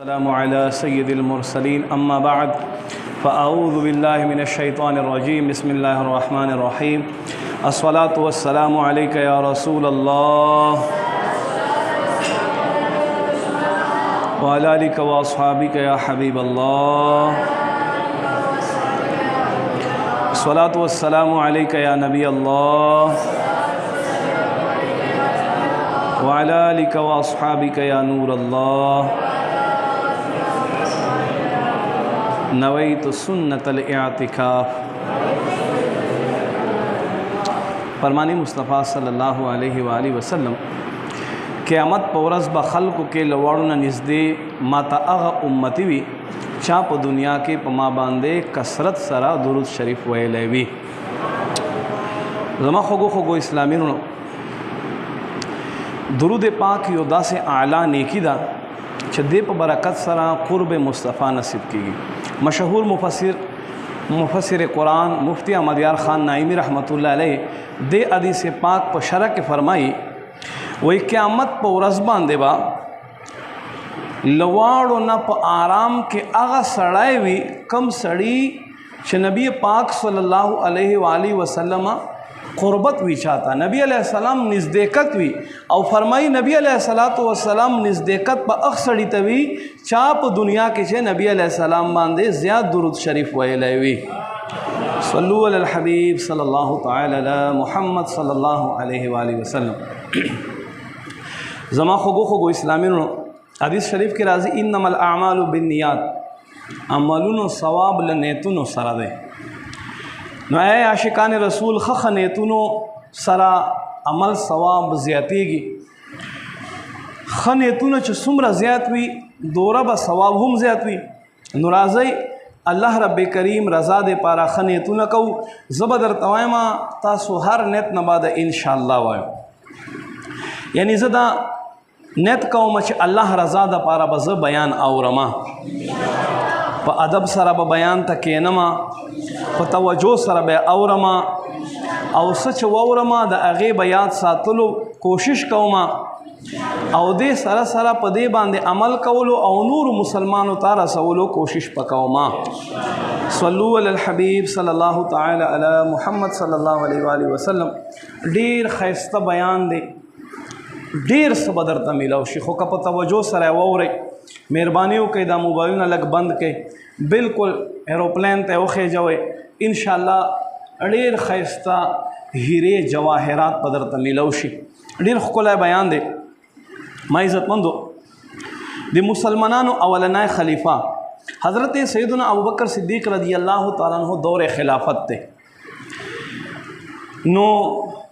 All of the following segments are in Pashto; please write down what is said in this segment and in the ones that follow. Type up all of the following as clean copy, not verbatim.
السلام على سيد المرسلين أما بعد فأعوذ بالله من الشيطان الرجيم بسم الله الرحمن الرحيم الصلاة والسلام عليك يا رسول الله وعلى آلك وأصحابك يا حبيب الله الصلاة والسلام عليك يا نبي الله وعلى آلك وأصحابك يا نور الله नवैत सुन्नत अल-इअ्तिकाफ। फरमानी मुस्तफ़ा सल्लल्लाहु अलैहि वसल्लम क़यामत पवरस ब खल्क़ के लवाड़ू नज़दे माता अगा उम्मती वी चा प दुनिया के पमा बांदे कसरत सरा दुरूद शरीफ वैले वी। ज़मा खुगो खुगो इस्लामी दुरूद पाक योदा से आला नेकी दा छदे प बरकत सरा क़ुर्ब मुस्तफ़ा नसीब की। मशहूर मुफसर कुरान मुफ्ती अहमद यार ख़ान नाइमी रहमतुल्लाह अलैह दे हदीस पाक प शरह के फरमाई वही क़यामत प वरस बांधे बा लवाड़ो न प आराम के आगा सड़ाए वी कम सड़ी च नबी पाक सल्लल्लाहु अलैहि वसल्लम क़ुर्बत वी चाहता नबी अलैहिस्सलाम नज़दीकत वी और फरमाई नबी अलैहिस्सलाम नज़दीकत प अक्सड़ी तवी चाप दुनिया के छे नबी अलैहिस्सलाम बांधे ज़्यादा दुरूद शरीफ वैले वी। सल्लु अलल हबीब सल्लल्लाहु तआला अला मुहम्मद सल्लल्लाहु अलैहि वसल्लम। ज़मा खुगो खुगो इस्लामी हदीस शरीफ के राज़ी इन्नमल अअमालु बिन्नियात अमलुन सवाब लनेतुन सरदे न ए आशिकान रसूल ख नेतुनो सरा अमल सवाब ज़्यादतीगी ख नेतुनो च सुमरा ज़्याद वी दोरा ब सवाब हम ज़्याद वी नुराज़ई अल्लाह रब्बे करीम रज़ा दे पारा ख नेतुन कहू ज़बदर तवायमा तासु हर नेत नबाद इंशाअल्लाह वायो यानी ज़दा नेत कहूँ च अल्लाह रज़ा द पारा बज़ बयान आवरमा प अदब सरा ब बयान तकेनमा प तवज्जो सरा बे औरमा और सच वौरमा द अगे बयात सातलो कोशिश कौमा और दे सरा सरा पदे बांधे अमल कौलो और नूर मुसलमान तारा सवलो कोशिश पकौमा। सल्लु अलल हबीब सल्लल्लाहु तआला अला मुहम्मद सल्लल्लाहु अलैहि वसल्लम ढेर खैस्ता बयान दे ढेर सबदर तमिला शिखो का तवज्जो सरा वौरे मेहरबानी के दा मोबाइल अलग बंद के बिल्कुल एरोप्लेन ते ओखे जाए इंशाअल्लाह ढेर खैस्ता हीरे जवाहरात पदर तमिलौशी ढेर खुला बयान दे माँ इज़्ज़तमंदो दे मुसलमानों अवलनाए खलीफा हज़रत सैयदना अबू बकर सिद्दीक़ रज़ियल्लाहु ताला अन्हु दौर खिलाफत थे नो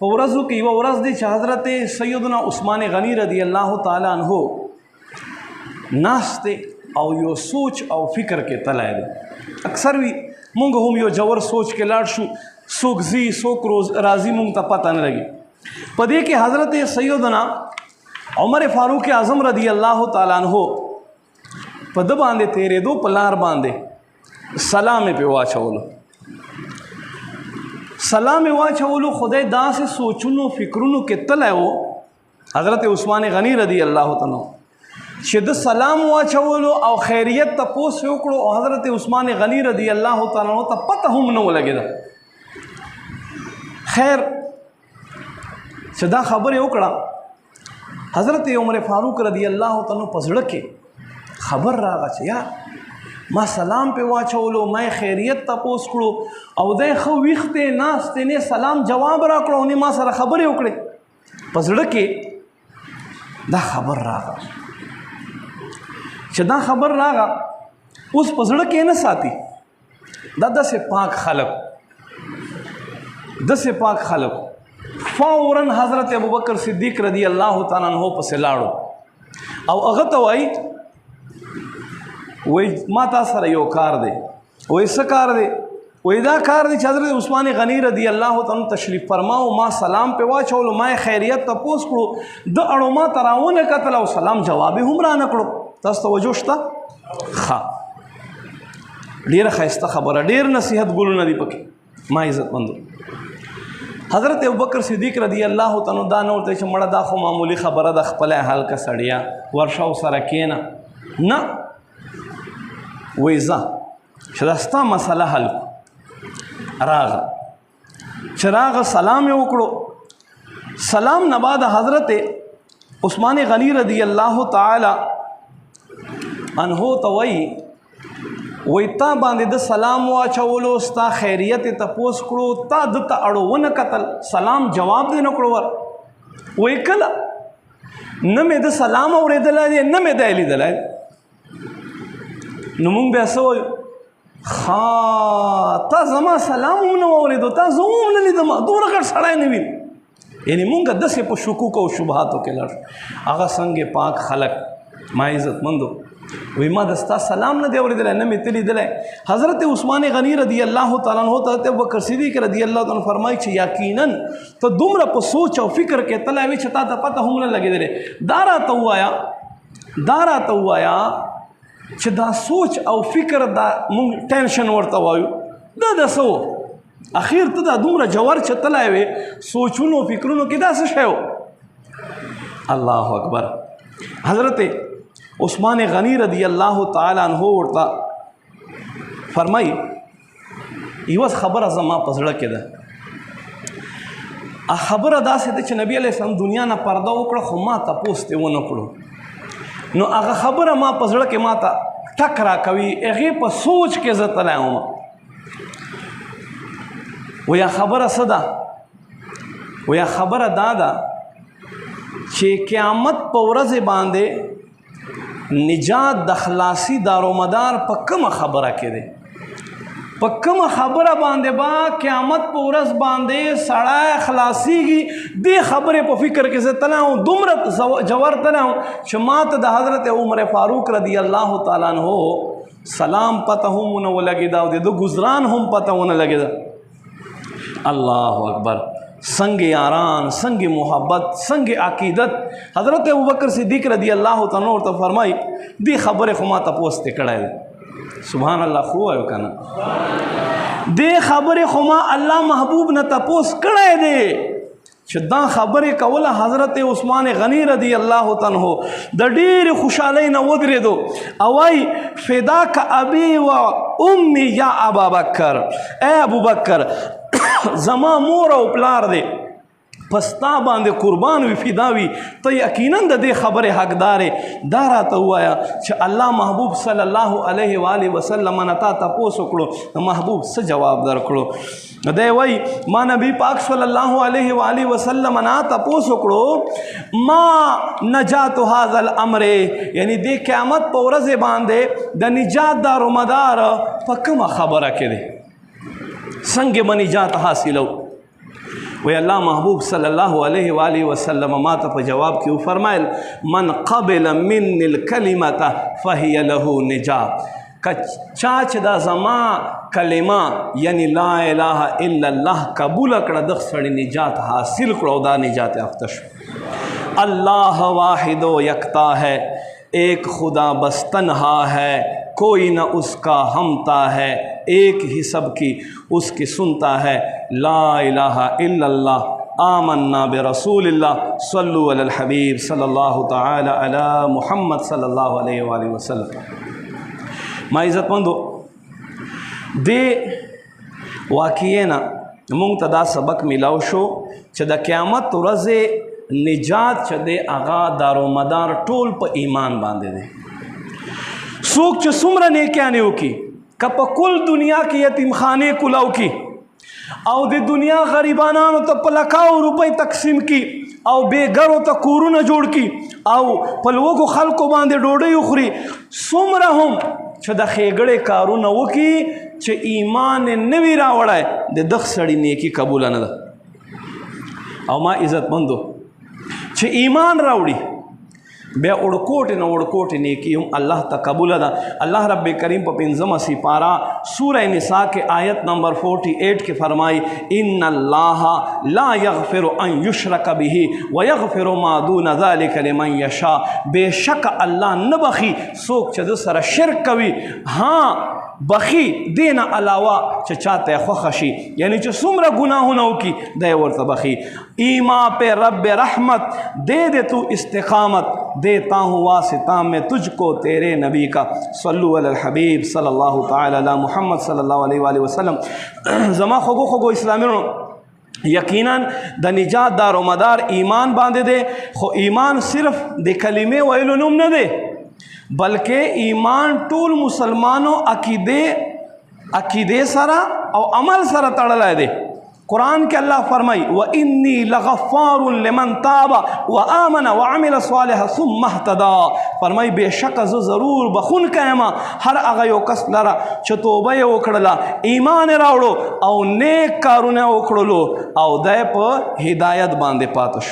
वरज़ु की व वरज़ दी हज़रत सैयदना उस्मान गनी रज़ियल्लाहु ताला अन्हु नास्ते और यो सोच और फ़िक्र के तलाए दे अक्सर भी मुंग हम यो जवर सोच के लाडशु सोक जी सोक रोज़ राज़ी मुंग त पता न लगी पदे के हज़रत सैयदना उमर फ़ारूक आज़म रज़ियल्लाहु ताला अन्हु पद बांधे तेरे दो पलार बांधे सलाम पे वाचवलो सलाम वाचवलो खुदा दा से सोचुनो फ़िक्रुनो के तलाए वो हज़रत उस्मान गनी रज़ियल्लाहु ताला शिद सलाम वाचवलो और खैरियत तपोस उकड़ो और हज़रत उस्मान गनी रज़ियल्लाहु ताला त पता हम न लगे दा खैर सदा खबर उकड़ा हज़रत उमर फ़ारूक रज़ियल्लाहु ताला पसड़ के खबर रागा यार माँ सलाम पे वाचवलो मैं खैरियत तपोस कड़ो और दे खीखते नास्ते ने सलाम जवाब राकड़ो उन्हें माँ सारा खबर उकड़े पसड़ के दा खबर रागा चदा खबर रागा उस पसड़ के न साथी दादा से पाक खलक फ़ौरन हज़रत अबू बकर सिद्दीक़ रज़ियल्लाहु ताला अन्हु पसे लाड़ो और अगत वही वही माता सर यो कार दे वही सकार दे वही दा कार दे हज़रत उस्मान गनी रज़ियल्लाहु ताला तशरीफ़ फरमाओ माँ सलाम पे वाचोलो माँ खैरियत तपोस करो द अड़ो माँ तराओ ने कतला और सलाम जवाब हमरा न करो तस तवज्जोशता खा ढेर खैस्ता खबर ढेर नसीहत गुल नदी पके माँ इज़्ज़तमंदो हज़रत अबू बकर सिद्दीक़ रज़ियल्लाहु ताला दानो ते मड़ा दाखो मामूली खबर द खपल हाल का सड़िया वर्षा सरा केना ना وایي ځه چې دا ستا مسله حل کړو. راغه چې راغه سلام یې وکړو. سلام نه بعد حضرت عثمان غنی رضی الله تعالی عنہ ته وایي تا باندې د سلام واچولو ستا خیریت یې تپوس کړو، تا ده ته اړو ونه کتل، سلام جواب دې نه کړو. وایي کله نه مې د سلام اورېدلی دی نه مې دی لیدلی. نو مونږ بیا څه وایو؟ ښه تا زما سلام هم نه واورېدو، تا زه هم نه لیدم، دومره غټ سړی نه وي. یعنې مونږ داسې په شکوک او شبهاتو کې لړ. هغه څنګه پاک خلک ما عزتمندو وی ما د ستا سلام نه دی اورېدلی نه مې ته لیدلی. حضرت عثمان غنی رضی الله تعالی عنہ ته ابوبکر صدیق رضی الله تعالی عنہ فرمایي چې یقینا ته دومره په سوچ او فکر کې تللی وې چې تا ته پته هم نه لګېدلی. دا راته ووایه چې دا سوچ او فکر دا مونږ ټینشن ورته وایو دا د څه و؟ اخیر ته دا دومره جوور چې تللی وې سوچونو فکرونو کې دا څه شی و؟ الله اکبر. حضرت عثمان غنی رضی الله تعالی عنہ ورته فرمایي یوه خبره زما په زړه کې ده. خبره داسې ده چې نبی علیه السلام دنیا نه پرده وکړه خو ما تپوس ترې ونه کړو. نو هغه خبره ما په زړه کې ما ته ټک راکوي، هغې په سوچ کې زه تلی وم. ویا خبره څه ده؟ ویا خبره دا ده چې قیامت په ورځې باندې نجات د خلاصي دارومدار په کومه خبره کې دی؟ په کومه خبره باندې با قیامت په ورځ باندې سړی خلاصیږي؟ دې خبرې په فکر کې زه تلی وم، دومره جوور تلی وم چې ما ته د حضرت عمر فاروق رضی الله تعالی عنہ سلام پته هم ونه ولګېده او د ده ګزران هم پته ونه لګېده. الله اکبر. څنګه یاران، څنګه محبت، څنګه عقیدت. حضرت ابوبکر صدیق رضی الله تعالی عنہ ورته فرمایي دې خبرې خو ما تپوس ترې کړی دی. سبحان الله. خو وایو که نه؟ دې خبرې خو ما الله محبوب نه تپوس کړی دی چې دا خبرې کوله. حضرت عثمان غنی رضی الله تعالی عنہ د ډېرې خوشحالۍ نه ودرېدو او وایي فداک ابي و امي یا ابابکر، ای ابوبکر زما مور او پلار دی پستا باندې قربان وي فدا وي، ته یقینا د دې خبرې حقدارې. دا راته ووایه چې الله محبوب صلی الله علیه و آله وسلم نه تا تپوس وکړو، محبوب څه جواب درکړو؟ دی وایي ما نبی پاک صلی الله علیه و آله وسلم نه تپوس وکړو ما نجات هذا الامر، یعنی د قیامت په ورځې باندې د نجات دارومدار په کومه خبره کې دی؟ څنګه به نجات حاصلو؟ وی الله محبوب صلی الله علیه و آله وسلم ما ته په جواب کې وفرمایل من قبل مني الکلمة فهي له نجات. چا چې دا زما کلمه یعنی لا اله الا الله قبول کړه دغه سړی نجات حاصل کړه او دا نجات یافته شو. الله واحد و یکتا ہے، ایک خدا بس تنہا ہے، کوئی نہ اس کا ہمتا ہے، ایک ہی سب کی اس کی سنتا ہے، لا الہ الا اللہ آمنا برسول اللہ صلو علی الحبیب صلی اللہ تعالی علی محمد صلی اللہ علیہ وآلہ وسلم. ما عزت مندو دې واقعې نه مونږ ته دا سبق میلاو شو چې د قیامت ورځې نجات چې دی هغه دارومدار ټول په ایمان باندې دی. څوک چې څومره نیکیانې وکړي که په کل دنیا کې یتیمخانې کولاو کړي او د دنیا غریبانانو ته په لکاو روپۍ تقسیم کړي او بېګرو ته کورونه جوړ کړي او په لوږو خلکو باندې ډوډۍ وخوري، څومره هم چې د ښېګړې کارونه وکړي چې ایمان یې نه وي راوړی د دغه سړي نیکي قبوله نه ده. او ما عزتمندو چې ایمان راوړي بیا وړکوټې نه وړکوټې نیکي هم الله ته قبوله ده. الله رب کریم په 5مه سپاره سورہ نساء کې آیت نمبر 48 کې فرمائی ان اللہ لا یغفر ان یشرک به ویغفر ما دون ذلک لمن یشاء. بے شک الله نه بخي څوک چې د سره شرک کوي، ها بخي دین علاوه چې چاته خوښ شي، یعنی چې څومره ګناهونه وکړي دی ورته بخي. ایما پہ رب رحمت دے دے تو استقامت देता हूँ वासिता मैं तुझको तेरे नबी का सल्लु अलल हबीब सल्लल्लाहु ताला अला मुहम्मद सल्लल्लाहु अलैहि वसल्लम। ज़मा खगो खगो इस्लामियों यकीनन द निजात दारो मदार ईमान बांधे दे। खो ईमान सिर्फ दे कलिमे वैलो नुम न दे, बल्कि ईमान टूल मुसलमानों अकीदे सरा और अमल सरा तड़ला दे। कुरान के अल्लाह फरमाई व इन्नी लगफ़ारुन लिमन ताबा व आमन व अमिल सालिहा सुम्मा इहतदा। फरमाई बेशक ज़ ज़रूर बखुन कहमा हर अगयो कस लरा चतोबे ओखड़ला ईमान रावड़ो और नेक कारुने ओखड़लो और दे पर हिदायत बांधे पातश।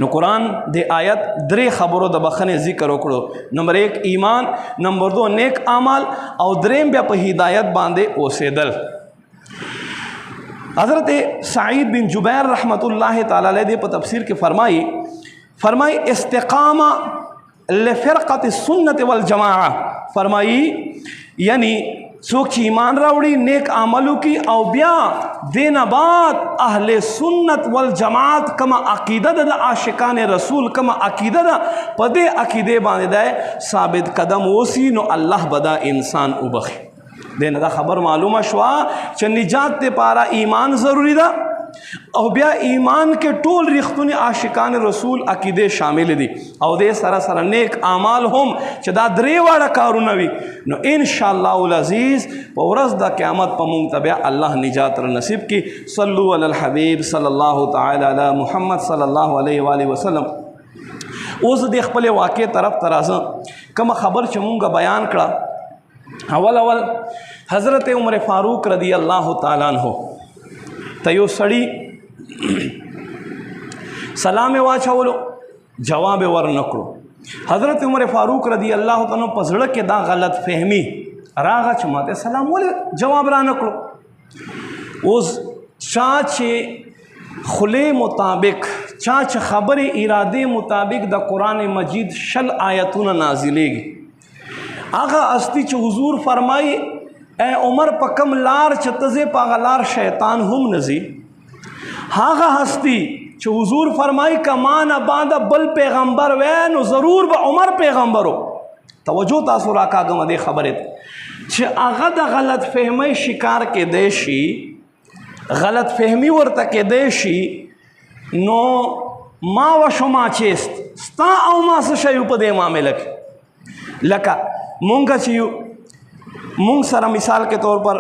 नो कुरान दे आयत द्रे खबरों द बखने जिक्र ओकड़ो। नंबर 1 ईमान, नंबर 2 नेक आमाल और द्रेम ब्या पर हिदायत बांधे ओसेदल। हज़रत सईद बिन जुबैर रहमतुल्लाह ताला अलैह पर तफसीर के फरमाई इस्तिकामा लिफ़िरक़त सुन्नत वल जमाआ। फरमाई यानी सोच ईमान रावड़ी नेक आमलों की और ब्या देना बात अहले सुन्नत वल जमात कमा अकीदत द आशिकान रसूल कमा अकीदत पदे अकीदे बांधे दाए साबित कदम ओसी नो अल्लाह बदा इंसान उबखे देना दा खबर मालूम शवा च निजात ते पारा ईमान ज़रूरी दा और ब्या ईमान के टोल रिख्तुन आशिकान रसूल अकीदे शामिल दी और दे सरा सरा नेक आमाल हम चदा द्रे वाला कारुनवी नो इंशाअल्लाहुल अज़ीज़ वरस दा क़यामत पमुंग तबया अल्लाह निजात नसीब की। सल्लु अलल हबीब सल्लल्लाहु ताला अला मुहम्मद सल्लल्लाहु अलैहि वसल्लम। उस देख पले वाक़े तरफ तराज़ा कम खबर चमूंगा बयान करा। अवल हज़रत उमर फ़ारूक रदी अल्लाह ताला अन्हो तयो सड़ी सलाम वाछावलो जवाब वर नकड़ो। हज़रत उमर फ़ारूक रदी अल्लाह ताला पजड़ के दा गलत फहमी रागा चुमाते सलाम वाले जवाब रा नकड़ो। उस चाचे खुले मुताबिक चाच खबर इरादे मुताबिक द कुरान मजीद शल आयतुन नाजिलेगी। आगा अस्ती च हुजूर फरमाई ए उमर पकम लार चतजे पागलार शैतान हम नजी। हागा हस्ती च हुजूर फरमाई कमान बाद बल पैगंबर वैन ज़रूर ब उमर पैगंबरो। तवज्जो तासुरा का गमदे खबरे च आगा द गलत फहमी शिकार के देशी गलत फहमी वर्त के देशी नो मा व शुमा चेस्त स्ता औ मा से उपदे मामलक लका मूंगा चियू मूंग सरा मिसाल के तौर पर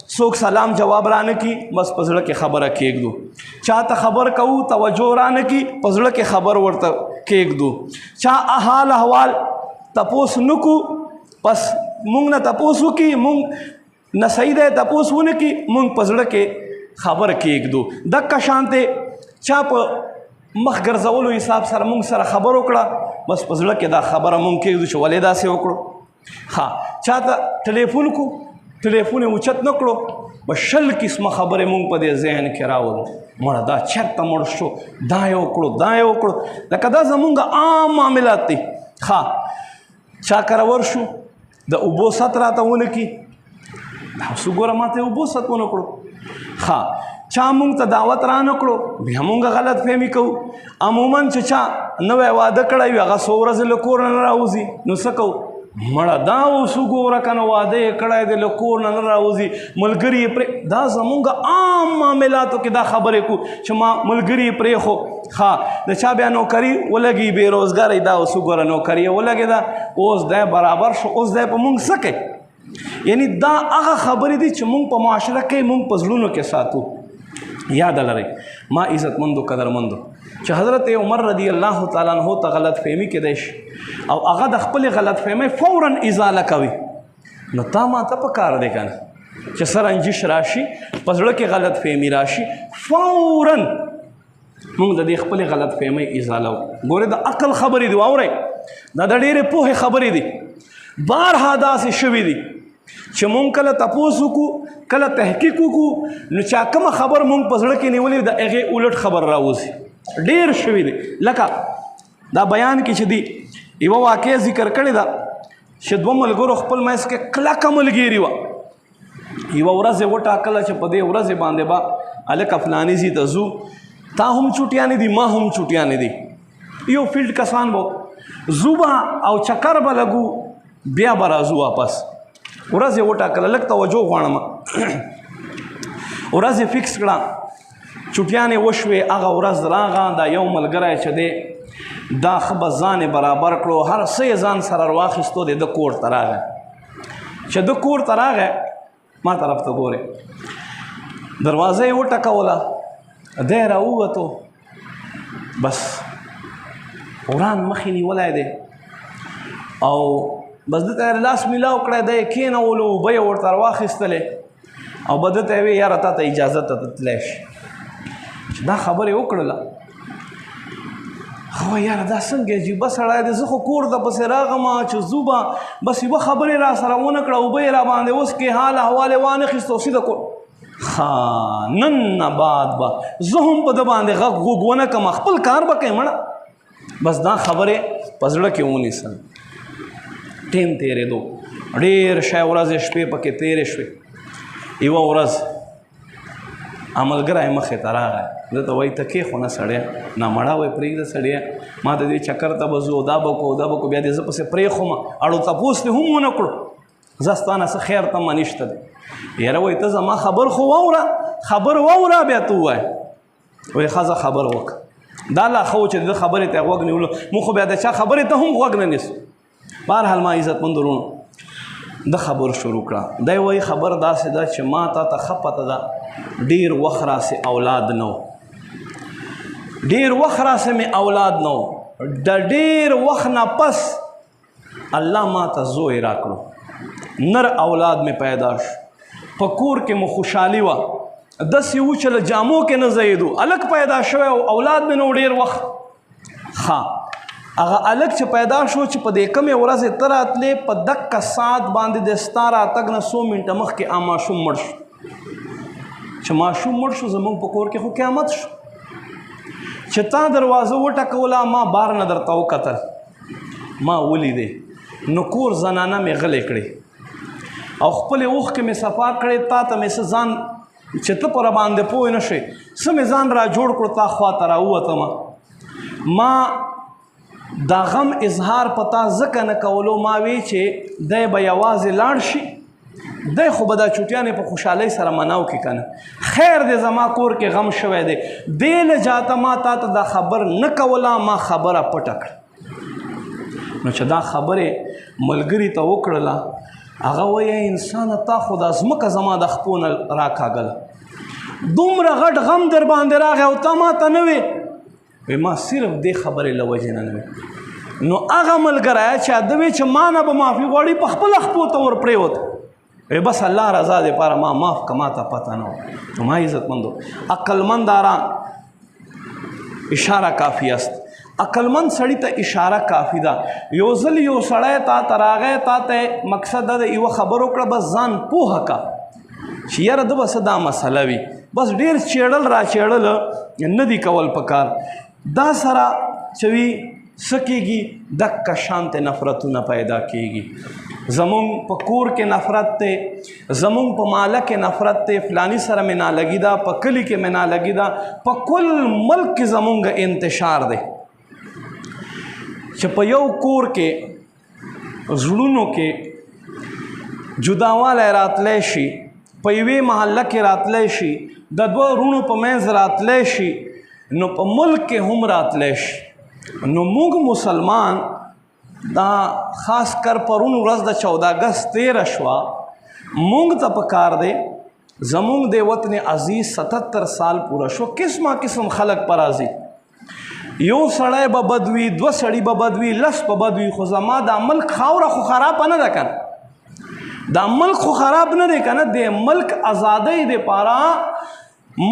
सोख सलाम जवाब रान की बस पजड़ के खबर के एक दो चाह खबर कहूँ तवज्जो रान की पजड़ के खबर वर्त के एक दो चाह अहाल अहवाल तपोस नुकू बस मूंग न तपोसु की मूंग न सही दे तपोसु न की मूंग पजड़ के खबर के एक दो दक का शांते चाप मख गर्जवलो हिसाब सर मूंग सर खबर ओकड़ा बस पजड़ के दा खबर मूंग के दो वलेदा से ओकड़ो। हाँ चाहता टेलीफोन उचत नकड़ो बस शल किस्म खबर मूंग पदे जहन के रावलो मड़ा दा चरता मड़शो दाए ओकड़ो लकदा जमूंगा आम मामलाती। हाँ चा कर वर्षु द उबो सत राता उनकी सुगोरा माते उबो सत नकड़ो। हाँ चा मूंग त दावत रा नकड़ो भी हमूंगा गलत फहमी कहूँ अमूमन चा नवे वादा कड़ाई अगा सोरा से लकोर न राउजी न सको मड़ा दाव सुगोरा कन वादे कड़ाई दे लकोर न राउजी मलगरी प्रे दा जमूंगा आम मामला तो कि दा खबरे को चमा मलगरी प्रे हो। हाँ द चा ब्या नौकरी वो लगी बेरोजगार दा सुगोरा नौकरी वो लगे दा ओस दे बराबर ओस दे पर मूंग सके यानी दा आगा खबरी दी चमूंग पर माशरा के मूंग पजलूनों के साथू याद अलरे माँ इज़्ज़तमंदो कदरमंदो च हज़रत उमर रदी अल्लाह ताला अन्हो त गलत फहमी के देश और अगद अखपल गलत फहमी फ़ौरन इज़ाला कवी न तामा तप कार देखा च सर अंजिश राशि पजड़ के गलत फहमी राशि फ़ौरन मुंग द अखपल गलत फहमी इज़ाला गोरे द अकल खबरी दी और द डेरे पोहे खबरी दी बार हादा से शवी दी च मूंग कल तपोसु को कल तहकीकु को न चाकम खबर मूंग पजड़ के निवली द एगे उलट खबर राउजी डेर शवी दे लका दा बयान की छदी इवा वाक़े जिक्र करे दा शदव मलगोर खपल मैस के कला कमल गिरी वा इवा उरज़ वो टाकला च पदे उरज़ बांधे बा अलक अफलानी जी तजू ता हम छुटियाँ नहीं दी माँ हम छुटियाँ नहीं दी یو فیلډ کسان به زوبه او چکر به لګو بیا به راځو واپس. ورځ یې وټاکله، لږ توجه غواړم. ورځ یې فکس کړه، چوټیانې وشوې، هغه ورځ راغه. دا یو ملګری چې دی دا ښه به ځان یې برابر کړو، هر څه یې ځان سره راواخیستو، د ده کور ته راغی. چې ده کور ته راغی ما طرف ته ګورې، دروازه یې وټکوله، دی راووتو، بس وران مخې نیولی دی او بس ده ته یې لاس میلاو کړی، دی یې کېنولو، اوبه یې ورته راواخیستلې او به ده ته یې وې یاره تا ته اجازه ته تللی شي. چې دا خبرې وکړله، خو یاره دا څنګه عجیبه سړی دی، زه خو کور ته پسې راغم چې ځو به، بس یوه خبرې را سره ونه کړه، اوبه یې را باندې وڅکې، حال احوال یې وانخیست او سیده کور. نن نه بعد به زه هم په ده باندې غږ غوږ ونه کړم، خپل کار به کوې مړه. بس دا خبرې په زړه کې ونیسم. ټیم تېرېدو، ډېر شی ورځې شپې پکې تېرې شوې. یوه ورځ ملګری مخې ته راغی، ده ته وایي ته کېښو نه سړی، نامړه وایي پرېږده سړیه، ما د دې چکر ته به ځو، دا به کوو دا به کوو، بیا دې زه پسې پرېښوم، اړو تپوس دې هم ونه کړو، زه ستا نه څه خیر تمه نشته دی. یاره وایي ته زما خبر خو واوره، خبر واوره بیا ته ووایه. وایي ښه زه خبر وکړه. دا لا ښه و چې د خبرې ته یې غوږ نیولو، موږ خو بیا د چا خبرې ته هم غوږ نه نیسو. بهرحال ما عزتمندو وروڼو د خبر شروع کړه. دی وایي خبر داسې ده چې ما تا ته ښه پته ده ډېر وخت راسې اولاد نه و، ډېر وخت راسې مې اولاد نه و، د ډېر وخت نه پس الله ما ته زوی را کړو، نر اولاد مې پیدا شو، په کور کې مو خوشحالي وه، داسې و چې له جامو کې نه ځایېدو، هلک پیدا شوی او اولاد مې نه و ډېر وخت. ښه هغه هلک چې پیدا شو چې په دې کمې ورځې ته راتلې، په دقه ساعت باندې د ستا راتګ نه 100 منټه مخکې ماشوم مړ شو. چې ماشوم مړ شو زموږ په کور کې خو قیامت شو. چې تا دروازه وټکوله، ما بار نه درته وکتل، ما ولیدې، نو کور زنانه مې غلې کړې او خپلې اوښکې مې صفا کړې، تا ته مې څه ځان چې ته په راباندې پوه نه شې، څه مې ځان را جوړ کړو، تا خوا ته راووتم. ما دا غم اظهار پتا ځکه نه کولو، ما وی چې دی به یوازې لاړ شي، دی خو به دا چوټیانې په خوشحالۍ سره مناو کې که نه، خیر دی زما کور کې غم شوی دی. دې لجاته ما تا ته دا خبر نه کوله، ما خبره پټه کړه. نو چې دا خبرې ملګري ته وکړله، هغه وایي انسانه تا خو دا ځمکه زما د خپو نه راکاږله، دومره غټ غم در باندې راغی او تا ما ته نه وې. وی ما صرف دې خبرې له وجې نه وې. نو هغه ملګری چې ده وی چې ما نه به معافي غواړي، په خپله خپو ته ور پرېوت. وی بس الله رضا دپاره ما معاف که، ما ته پته نه و. نو ما عزتمندو عقلمنداران اشاره کافی است. عقلمند سړي ته اشاره کافي ده. یو ځل یو سړی تا ته راغی، تا ته مقصد ده یوه خبر وکړه، بس ځان پوهه که چې یاره ده به څه دا مسله وي، بس ډېر چیړل را چیړل نه دي کول پکار. دا سره چې وي څه کېږي، دقه شانتې نفرتونه پیدا کېږي. زمونږ په کور کې نفرت دی، زمونږ په محله کې نفرت دی، فلانی سره مې نالګي ده، په کلي کې مې نالګي ده، په کل ملک کې زمونږ انتشار دی. چې په یو کور کې زړونو کې جداوالی راتلی شي، په یوې محله کې راتلی شي، د دوه وروڼو په منځ راتلی شي، نو په ملک کې هم راتلی شي. نو موږ مسلمان دا خاص کر پرون ورځ د 14 اګست تېره شوه، موږ ته پکار دی زمونږ د وطن عزیز 77 سال پوره شو، قسمه قسم خلق پر راځي، یو سړی به بد وي، دوه سړي به بد وي، لس به بد وي، خو زما دا ملک خاوره خو خراب نه ده کنه، دا ملک خو خراب نه دی کنه. د ملک آزادۍ دپاره،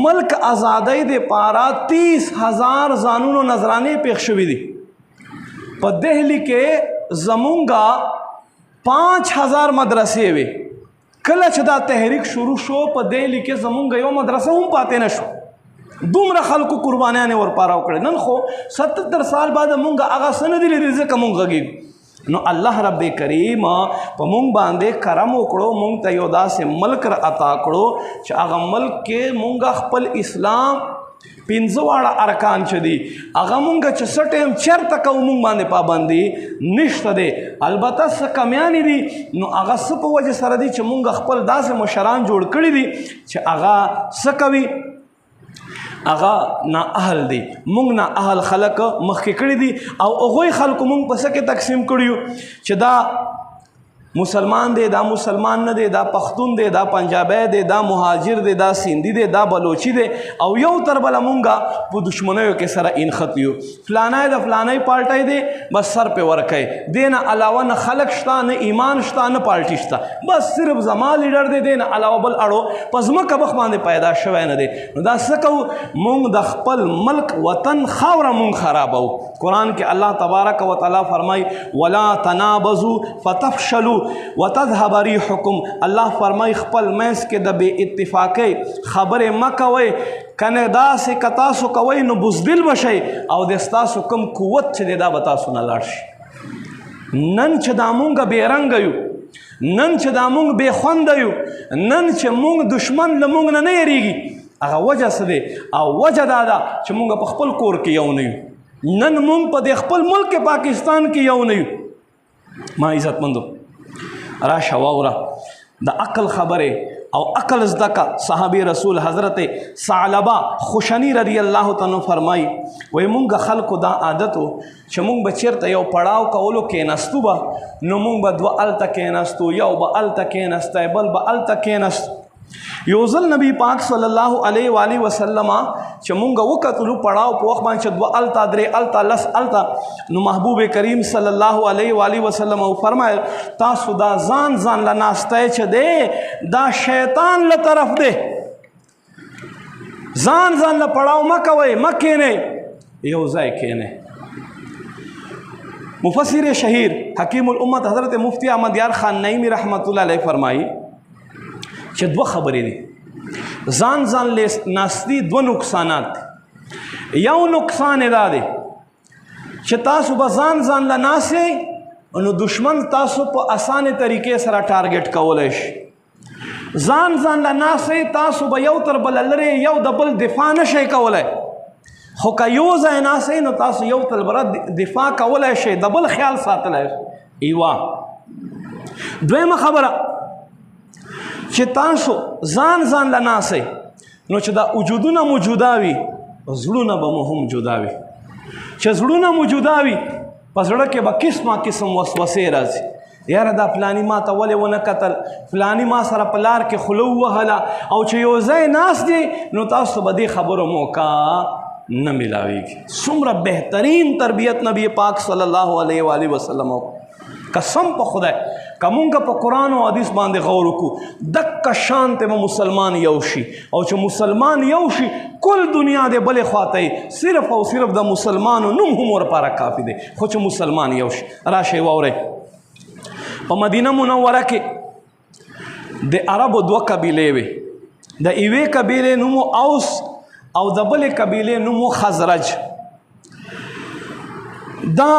ملک آزادۍ دپاره 30,000 ځانونو نظرانې پېښ شوي دي. په دهلی کې زمونږه 5,000 مدرسې وې. کله چې دا تحریک شروع شو، په دهلی کې زمونږه یو مدرسه هم پاتې نه شو، دومره خلکو قربانیانې ورپاره وکړې. نن خو 77 سال بعد مونږ هغه څه نه دي لیدلي، ځکه مونږ غږېږو. نو الله رب کریم په مونږ باندې کرم وکړو، مونږ ته یو داسې ملک را عطا کړو چې هغه ملک کې مونږ خپل اسلام پنځه واړه ارکان چې دي هغه مونږ چې څه ټایم چېرته کوو مونږ باندې پابندي نشته دی. البته څه کمیانې دي نو هغه څه په وجه سره دي چې مونږ خپل داسې مشران جوړ کړي دي چې هغه څه کوي، هغه نااهل دي. مونږ نااهل خلک مخکې کړي دي او هغوی خلکو مونږ په څه کې تقسیم کړي چې دا مسلمان دی، دا مسلمان نه دی، دا پښتون دی، دا پنجابی دی، دا مهاجر دی، دا سیندی دی، دا بلوچي دی، او یو تر بله مونږه په دشمنیو کې سره انخت یو. فلانی د فلانی پارټی دی بس سر پې ورکوي، دې نه علاوه نه خلک شته، نه ایمان شته، نه پارټي شته، بس صرف زما لیډر دی، دې نه علاوه بل اړو په ځمکه مخ باندې پیدا شوی نه دی. نو دا څه کوو؟ مونږ د خپل ملک وطن خاوره مونږ خرابوو. قرآن کې الله تبارک و تعالی فرمای ولا تنابزوا فتفشلوا وتذهب ريحكم. الله فرمای خپل منځ کې د بې اتفاقۍ خبرې مه کوئ، کنه داسې که تاسو کوئ نو بزدل بشئ او د ستاسو کوم قوت چې دی دا به تاسو نه لاړ شي. نن چې دا مونږ بې رنګه یو، نن چې دا مونږ بې خونده یو، نن چې مونږ دشمن له مونږ نه یېرېږي، هغه وجه څه دی؟ او وجه دا ده چې مونږ په خپل کور کې یو نه یو. نن مونږ په دې خپل ملک پاکستان کې یو نه یو. ما عزتمندو راشه واوره د عقل خبرې او عقل زده که. صحابي رسول حضرت ثعلبه خوشنی رضی الله تعالی فرمایي وایي مونږ خلکو دا عادت و چې مونږ به چېرته یو پړاو کولو کېناستو به نو مونږ به دوه هلته کېناستو، یو به هلته کېناستی، بل به هلته کېناستو. یو ځل نبی پاک صلی الله علیه و آله وسلم چې مونږ وکتلو پړاو په وخت باندې چې دوه هلته، درې هلته، لس هلته، نو محبوب کریم صلی الله علیه و آله وسلم وفرمایل تاسو دا ځان ځان له ناستی چې دی دا شیطان له طرف دی. ځان ځان له پړاو مه کوئ، مه کښېنئ، یو ځای کښېنئ. مفسر شهیر حکیم الامت حضرت مفتی احمد یار خان نعیمی رحمت الله علیه فرمایي چې دوه خبرې دي. ځان ځان ناستی دوه نقصانات دي. یو نقصان یې دا دی چې تاسو به ځان ځان له ناستئ نو دشمن تاسو په اسانه طریقې سره ټارګټ کولی شي. ځان ځان له ناستئ تاسو به یو تر بله لرې یو د بل دفاع نه شئ کولی، خو که یو ځای ناستئ نو تاسو یو تر بله دفاع کولی شئ، د بل خیال ساتلی شئ. یوه. دویمه خبره چې تاسو ځان ځان له ناستئ نو چې دا وجودونه مو جدا وي زړونه به مو هم جدا وي. چې زړونه مو جدا وي په زړه کې به قسمه قسم وسوسې راځي. یاره دا فلانی ما ته ولې ونه کتل، فلانی ما سره په لار کې خوله ووهله، او چې یو ځای ناست دی نو تاسو به دې خبرو موقع نه میلاویږي. څومره بهترین تربیت نبی پاک صلی الله علیه و آله وسلم. قسم په خدای که مونږ په قرآن او حدیث باندې غور وکړو دقه شانته به مسلمان یو شي، او چې مسلمان یو شي کل دنیا د بلې خواته صرف او صرف د مسلمانو نوم هم ورپاره کافي دی، خو چې مسلمان یو شي. راشئ واورئ په مدینه منوره کې د عربو دوه قبیلې وې. د یوې قبیلې نوم اوس او د بلې قبیلې نوم خزرج. دا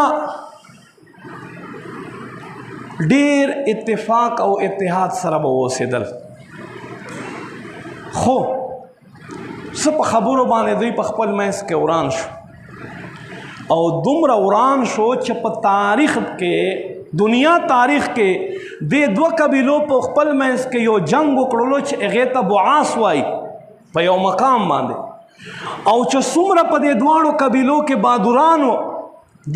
ډیر اتفاق او اتحاد سره به اوسېدل، خو څه په خبرو باندې دوی په خپل منځ کې وران شو، او دومره وران شو چې په تاریخ کې دنیا تاریخ کې دې دوه قبیلو په خپل منځ کې یو جنگ وکړلو چې هغې ته بعاث وایي په یو مقام باندې. او چې څومره په دې دواړو قبیلو کې بادورانو،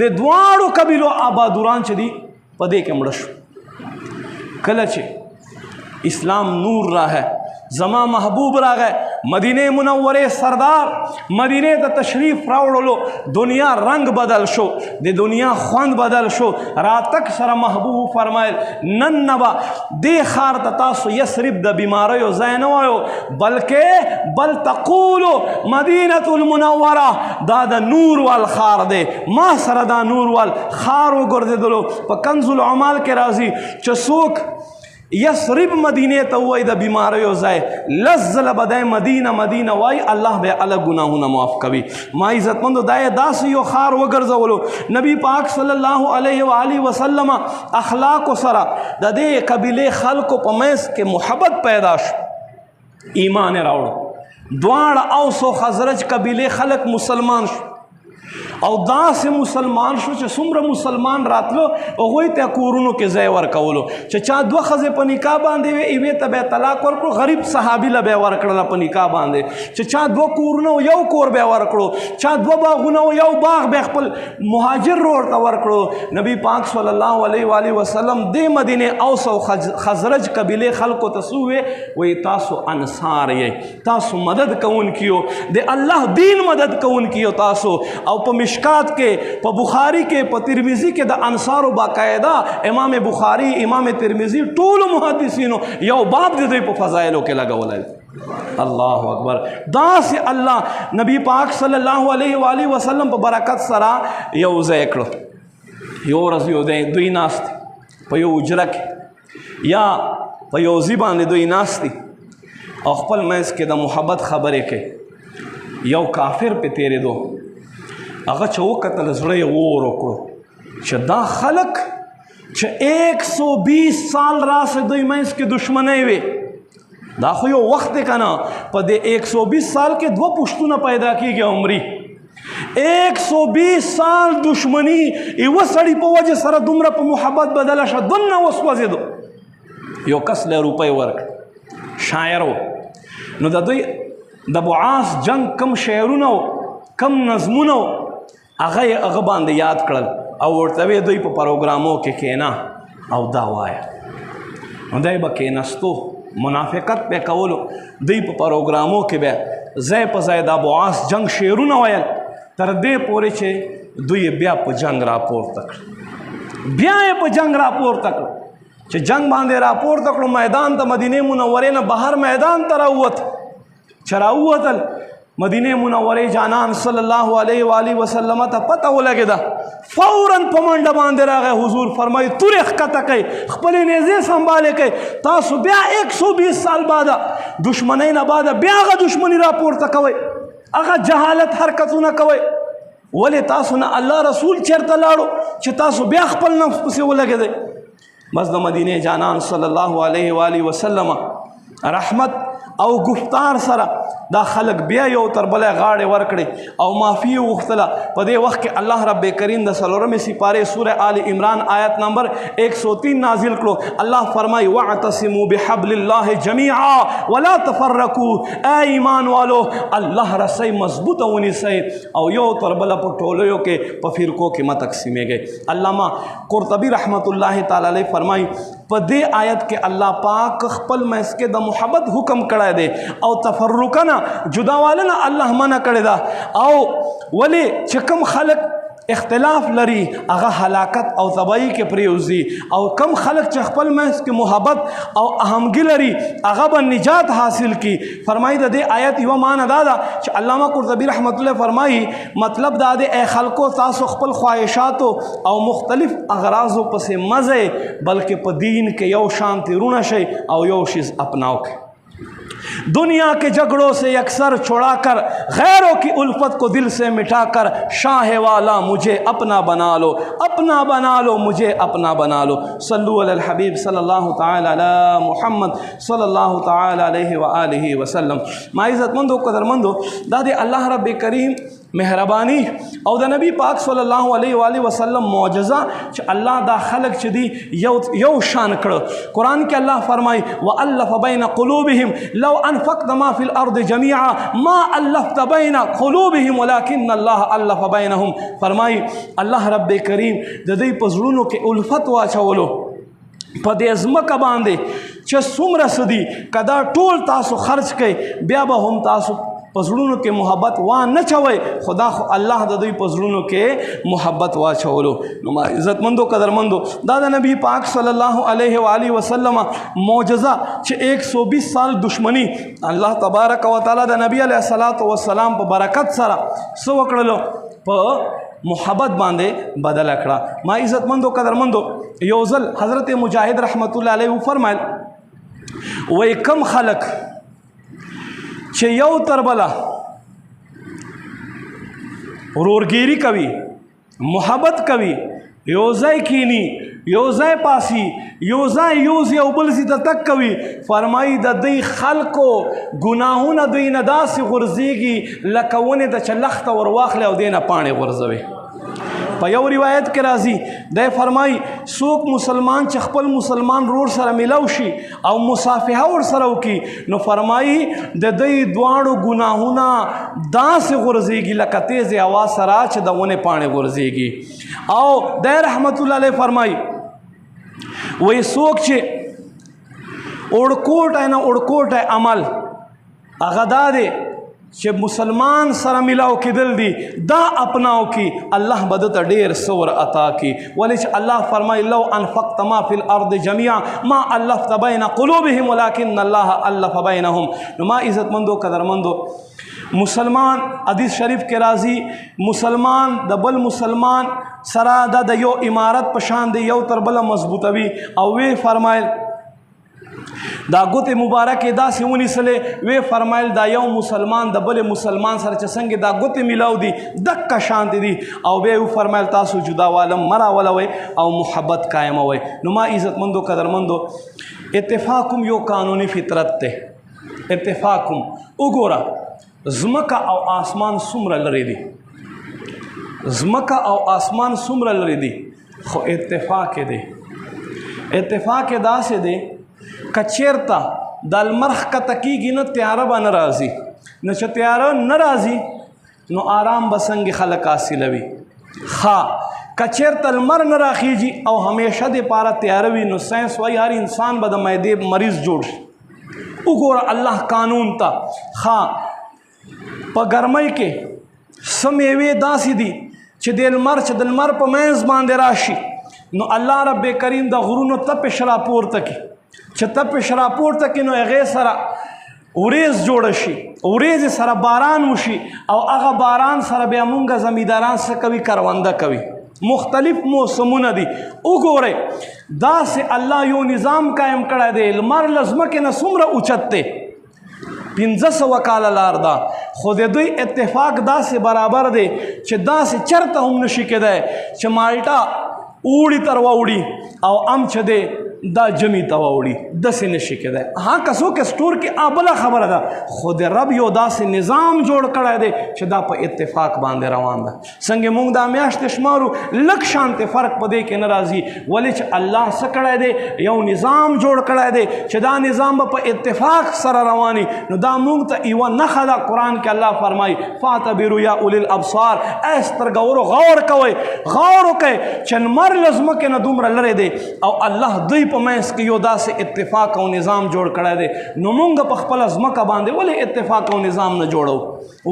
د دواړو قبیلو بادوران چې دي په دې کې مړه شو. کله چې اسلام نور راغی، زما محبوب راغی، مدینه منوره سردار مدینه ته تشریف راوړلو، دنیا رنگ بدل شو، د دنیا خوند بدل شو. راتک سره محبوب فرمایل نن نبا دې ښار ته تاسو یثرب د بیماریو ځای نه وایو بلکې بل تقولو مدینه المنوره، دا د نور وال ښار دی. ما سره دا نور وال ښار وګرځېدلو. په کنز العمال کې راځي چې څوک یثرب مدینه ته وای د بیماریو ځای، لزل بدای مدینه مدینه وای، الله به الله ګناهونه معاف کوي. ما عزتمندو دا داسې یو ښار وګرځولو. نبی پاک صلی الله علیه و آله وسلم اخلاق سره د دې قبیلې خلکو په منځ کې محبت پیدا شو، ایمان راوړو. دواړه اوس او خزرج قبیلې خلک مسلمان شو او داسې مسلمان شو چې څومره مسلمان راتلو هغوی ته کورونو کې ځای ورکولو چې چا دوه ښځې په نکاح باندې وې یوې ته به یې طلاق ورکړو غریب صحابي له به یې ورکړله په نکاح باندې چې چا دوه کورونه یو کور به یې ورکړو چا دوه باغونه یو باغ به خپل مهاجر ورته ورکړو نبی پاک صلی الله علیه و آله وسلم دې مدینې اوس او خزرج قبیلې خلکو ته څه ووې وایي تاسو انصار یې تاسو مدد کوونکي یو د الله دین مدد کوونکي یو تاسو او په مشکات کې په بخاری کې په ترمذی کې د انصارو باقاعده امام بخاری امام ترمذی ټول محدثینو یو باب د دوی په فضایلو کې لګولی الله اکبر داسې الله نبی پاک صلی الله علیه و آله وسلم په برکت سره یو ځای کړو یو ورځ یو دوی ناست په یو اجره کې یا په یو ځای باندې دوی ناستي او خپل منځ کې د محبت خبرې کوي یو کافر په تېرېدو هغه چې وکتل زړه یې اور وکړو چې دا خلک چې 120 سال راسه دوی منځ کې دشمنۍ وې دا خو یو وخت دی که نه په دې 120 سال کې دوه پوښتونه پیدا کېږي عمري 120 سال دشمني یوه سړي په وجه سره دومره په محبت بدله شه دننه وسوځېدو یو کس له روپۍ ورکړه شاعر و نو د دوی د بعاث جنگ کم شعرونه و کم نظمونه و هغه باندې یاد کړل او ورته وی دوی په پروګرامو کې کېنه او دا وایه نو دی به کېناستو منافقت به کولو دوی په پروګرامو کې به ځای په ځای د بعاث جنگ شعرونه ویل تر دې پورې چې دوی بیا په جنگ راپورته کړ بیا یې په جنگ راپورته کړ چې جنگ باندې راپورته کړو میدان ته مدینې منورې نه بهر میدان ته راووت چې راووتل مدینه منورې جانان صلی الله علیه و آله وسلم ته پته ولګېده فوراً په منډه باندې راغی حضور فرمایي تورې ښکته کوي خپلې نیزې سنبالې کوي تاسو بیا 120 سال بعد دشمنۍ نه بعد بیا هغه دشمني راپورته کوئ هغه جهالت حرکتونه کوئ ولې تاسو نه الله رسول چېرته لاړو چې تاسو بیا خپل نفس پسې ولګېدئ بس د مدینې جانان صلی الله علیه و آله وسلم رحمت او گفتار سره دا خلق بیا یو تر بلې غاړې ورکړې او معافي وغوښتله په دې وخت کې الله رب کریم د څلورمې سپارې سوره آل عمران آیت نمبر 103 نازل کړو الله فرمایي واعتصموا بحبل الله جميعا ولا تفرقوا اے ایمان والو الله رسۍ مضبوطه ونیسئ او یو تر بله په ټولیو کې په فرقو کې مه تقسیمېږئ علامه قرطبي رحمت الله تعالی علیه فرمایي په دې آیت کې الله پاک خپل منځ کې د محبت حکم کړی دی او تفرقنا جداوالنا الله منع کړی دا او ولی چې کوم خلق اختلاف لري هغه هلاکت او تباہی کې پریوزي او کم خلق چې خپل منځ کې محبت او اهمګي لري هغه به نجات حاصل کی فرمایي د دې آیت یو معنی دا ده چې علامه قرطبي رحمت الله فرمایي مطلب دا دی اے خلکو تاسو خپل خواهشات او مختلف اغراضو پسې مزه بلکې په دین کې یو شان تیرونه شي او یو شیز اپناو दुनिया के झगड़ों से अक्सर छुड़ा कर गैरों की उल्फत को दिल से मिटा कर शाह वाला मुझे अपना बना लो मुझे अपना बना लो सल्लु अलल हबीब सल्लल्लाहु ताला अला मुहम्मद सल्लल्लाहु ताला अलैहि व आलिहि वसल्लम माइज़तमंदो कदरमंदो दादे अल्लाह रब करीम मेहरबानी और द नबी पाक सल्लल्लाहु अलैहि व आलिहि वसल्लम मौजज़ा च अल्लाह दा खलक च दी यौ शान करो कुरान के अल्लाह फरमाई व अल्लफ़ बैन क़ुलूबिहिम लौ अनफ़क़्त मा फ़िल अर्दि जमीआ मा अल्लफ़्त बैन क़ुलूबिहिम वलाकिन अल्लाह अल्लफ़ बैनहुम फरमाई अल्लाह रब करीम द दई पज़ड़ुनो के उल्फत वाचवलो په دې ځمکه باندې چې څومره څه دي که دا ټول تاسو خرج کړئ بیا به هم تاسو په زړونو کې محبت وانه چوئ خدا خو الله د دوی په زړونو کې محبت واچولو نو ما عزتمندو قدرمندو دا د نبی پاک صلی الله علیه و آله وسلم معجزه چې 120 سال دشمنی الله تبارک و تعالی د نبی علیه الصلاۃ والسلام په برکت سره څه وکړلو په محبت باندې بدل کړه ما عزتمندو قدرمندو یو ځل حضرت مجاهد رحمت الله علیه فرمایل وای کم خلق چې یو تر بله ورورګیری کوي محبت کوي یو ځای کینی یو ځای پاسی یو ځای یوزي او بل سي ته تک کوي. فرمایي د دوی خلکو ګناهونه دوی نه داسې غورځېږي لکه ونې د چې لخته ور واخلي او دې نه پاڼې غورځوي. په یو روایت کې راځي دی فرمایي څوک مسلمان چې خپل مسلمان رور سره ملو شي او مصافحه ورسره وکړي نو فرمایي د دوی دواړو ګناهونه داسې غورځېږي لکه تیز هوا سره چې د ونې پاڼې غورځېږي. او دی رحمت الله علیه فرمایي وایي څوک چې اړکوټی نه اړکوټی عمل هغه دا دی چې مسلمان سره ملاو کېدل دي دا اپناو کی الله به درته ډېر څه ور عطا کي. ولې چې الله فرمایي لو انفقت ما فی الارض جمیعا ما الفت بین قلوبهم ولکن الله الف بینهم. نو ما عزتمندو قدرمندو مسلمان حدیث شریف کې راځي مسلمان د بل مسلمان سره د یو عمارت په شان دی یو تر بله مضبوطوي. او وی فرمایل دا ګوتې مبارکې داسې ونیسلې وی فرمایل دا یو مسلمان د بل مسلمان سره چې څنګه دا ګوتې میلاو دي دکه شانتې دي. او بیا وی فرمایل تاسو جداواله مه راولوئ او محبت قایموئ. نو ما عزتمندو قدرمندو اتفاق هم یو قانوني فطرت دی. اتفاق هم وګوره ځمکه او آسمان څومره لرې دي ځمکه او آسمان څومره لرې دي خو اتفاق دی. اتفاق داسې دی که چېرته د لمر ښکته کېږي نه تیاره به نه راځي نو چې تیاره نه راځي نو آرام به څنګه خلک حاصلوي. که چېرته لمر نه راخیږي او همیشه دپاره تیاره وي نو ساینس وایي هر انسان به د معدې مریض جوړ شي. وګوره الله قانون ته په ګرمۍ کې څه میوې داسې دي چې د لمر په منځ باندې راشي نو الله رب کریم د غرونو تپش راپورته کړي چې تپش راپورته کړي نو هغې سره وریځ جوړه شي وریځې سره باران وشي او هغه باران سره بیا مونږ زمینداران څه کوي کرونده کوي. مختلف موسمونه دي. وګورئ داسې الله یو نظام قایم کړی دی لمر له ځمکې نه څومره اوچت دی 1500 کاله لار ده خو د دوی اتفاق داسې برابر دی چې داسې چرته هم نشي کېدی چې مالټه اوړي تر واوړي او ام چې دی دا جمی ته واوړي داسې نشي کېدی. که څوک سټور کې بله خبره ده خو د رب یو داسې نظام جوړ کړی دی چې دا په اتفاق باندې روان ده. څنګه موږ دا میاشتې شمارو لږ شانتې فرق په دې کې نه راځي ولې چې الله څه کړی دی یو نظام جوړ کړی دی چې دا نظام به په اتفاق سره رواني. نو دا موږ ته یوه نښه ده قرآن کې الله فرمایي فاعتبروا یا اولی الابصار ای سترګورو غور کوئ غور وکئ چې لمر له ځمکې نه دومره لرې دی او الله دوی په منځ کې یو داسې اتفاق او نظام جوړ کړی دی. نو مونږ په خپله ځمکه باندې ولې اتفاق او نظام نه جوړو؟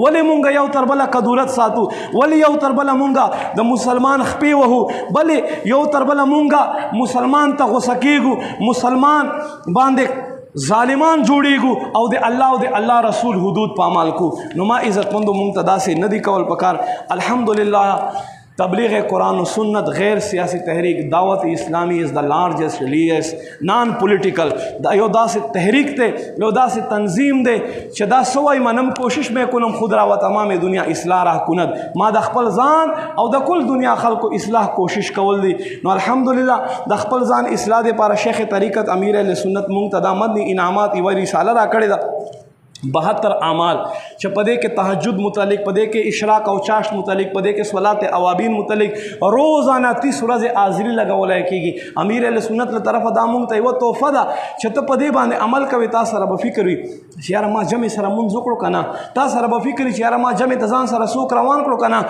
ولې مونږ یو تر بله قدورت ساتو؟ ولې یو تر بله مونږ د مسلمان خپې وهو؟ بلې یو تر بله مونږ مسلمان ته غوسه کېږو مسلمان باندې ظالمان جوړیږو او د الله او د الله رسول حدود پامال کو. نو ما عزتمندو مونږ ته داسې نه دي کول پکار. الحمدلله تبلیغ قرآن و سنت غیر سیاسی تحریک دعوت اسلامی از دا لارجسٹ ریلیجس نان پولیٹیکل دا یو داسې تحریک تے یو داسې تنظیم دے چې دا سوای منم کوشش میں کنم خود را و تمام دنیا اصلاح راه کند ما د خپل ځان او د کل دنیا خلکو اصلاح کوشش کول دی. نو الحمدلله د خپل ځان اصلاح دپاره شیخ طریقت امیر اهل سنت مونږ ته دا مدني انعامات یوه رساله را کړې ده 72 اعمال چې په دې کې تهجد متعلق په دې کې اشراق او چاشت متعلق په دې کې صلات اوابین متعلق روزانه 30 ورځې حاضري لګولای کېږي. امیر اهل سنت له طرفه دا مونږ ته یوه تحفه ده چې ته په دې باندې عمل کوې تا سره به فکر وي چې یاره ما جمع سره مونځ وکړو که نه تا سره به فکر وي چې یاره ما جمع ته ځان سره څوک روان کړو که نه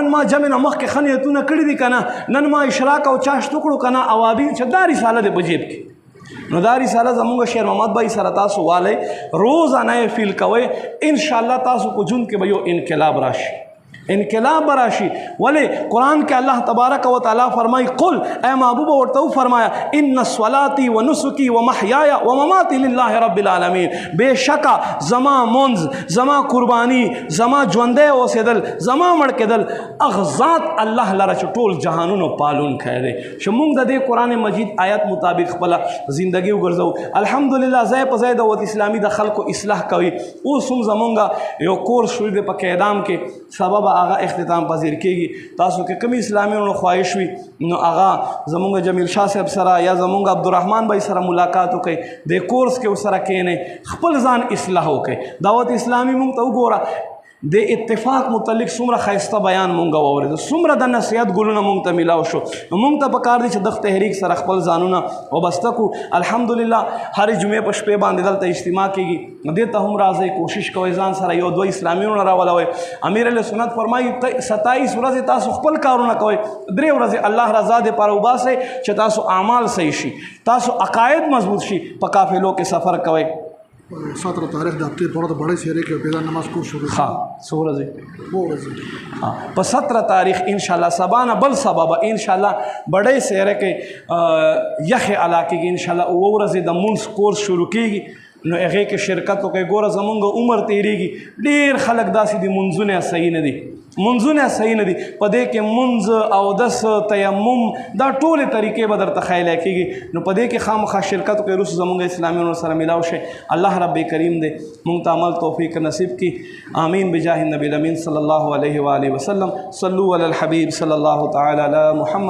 نن ما جمع نه مخکې ښه نیتونه کړي دي که نه نن ما اشراق او چاشت وکړو که نه اوابین چې دا رساله دی په جیب کې. نو دا رساله زمونږ شیر محمد بھائی سره تاسو والی روزانه یې فیل کوئ انشاءالله تاسو په ژوند کې به یو انقلاب راشي انقلاب براشي. ولې قرآن کې الله تبارک و تعالی فرمایي قل اے محبوب ورته فرمایا ان صلاتي و نسکی و محیای و مماتی لله رب العالمین بېشکه زما منځ زما قربانی زما ژوندی اوسېدل زما مړ کېدل هغه ذات الله لره چې ټول جهانونو پالونکی دی چې موږ د دې قرآن مجید آیت مطابق خپله زندګي وګرځو. الحمدلله ځای په ځای دعوت اسلامي د خلکو اصلاح کوي. اوس هم زمونږ یو کورس شروع دی په قیدام کې سبب هغه اختتام پذیر کېږي. تاسو کې کوم اسلامیانو خواهش وي نو هغه زمونږ جمیل شاه صاحب سره یا زمونږ عبدالرحمن بھائی سره ملاقات وکړئ، د کورس کې ورسره کښېنئ، خپل ځان اصلاح وکړئ. دعوت اسلامي مونږ ته وګوره د اتفاق متعلق څومره ښایسته بیان مونږ واورېد، څومره د نصیحت ګلونه مونږ ته میلاو شو. نو مونږ ته پکار دی چې دغه تحریک سره خپل ځانونه وابسته کړو. الحمدلله هرې جمعې په شپې باندې دلته اجتماع کېږي، دې ته هم راځئ، کوشش کوئ ځان سره یو دوه اسلامیونه راولوئ. امیر علیه سنت فرمایي 27 ورځې تاسو خپل کارونه کوئ، 3 ورځې الله رضا دپاره وباسئ چې تاسو اعمال صحیح شي، تاسو عقاید مضبوط شي. په قافلو کې سفر کوئ. 17 تاریخ د هفتې په ورځ د بړۍ سیرې کې بیدار نماز کور شروع ها څو ورځې په 17 تاریخ انشاءالله سبا نه بل سبا به انشاءالله بړۍ سیرې کې یخې علاقې کې انشاءالله 9 ورځې د مونځ کورس شروع کېږي. نو هغې کې شرکت وکړئ. ګوره زمونږ عمر تېرېږي، ډېر خلک داسې دي منځونه صحیح نه دي، منځونه صحیح نه دي. په دې کې منځ اودس تیمم دا ټولې طریقې به درته ښایلی کېږي. نو په دې کې خامخا شرکت وکړئ. وروسته زمونږ اسلامیانو سره میلاو شئ. الله رب کریم دې مونږ ته عمل توفیق نصیب کړي. آمین بجاه النبی الامین صلی الله علیه و آله وسلم. صلوا علی الحبیب صلی الله تعالی علی محمد.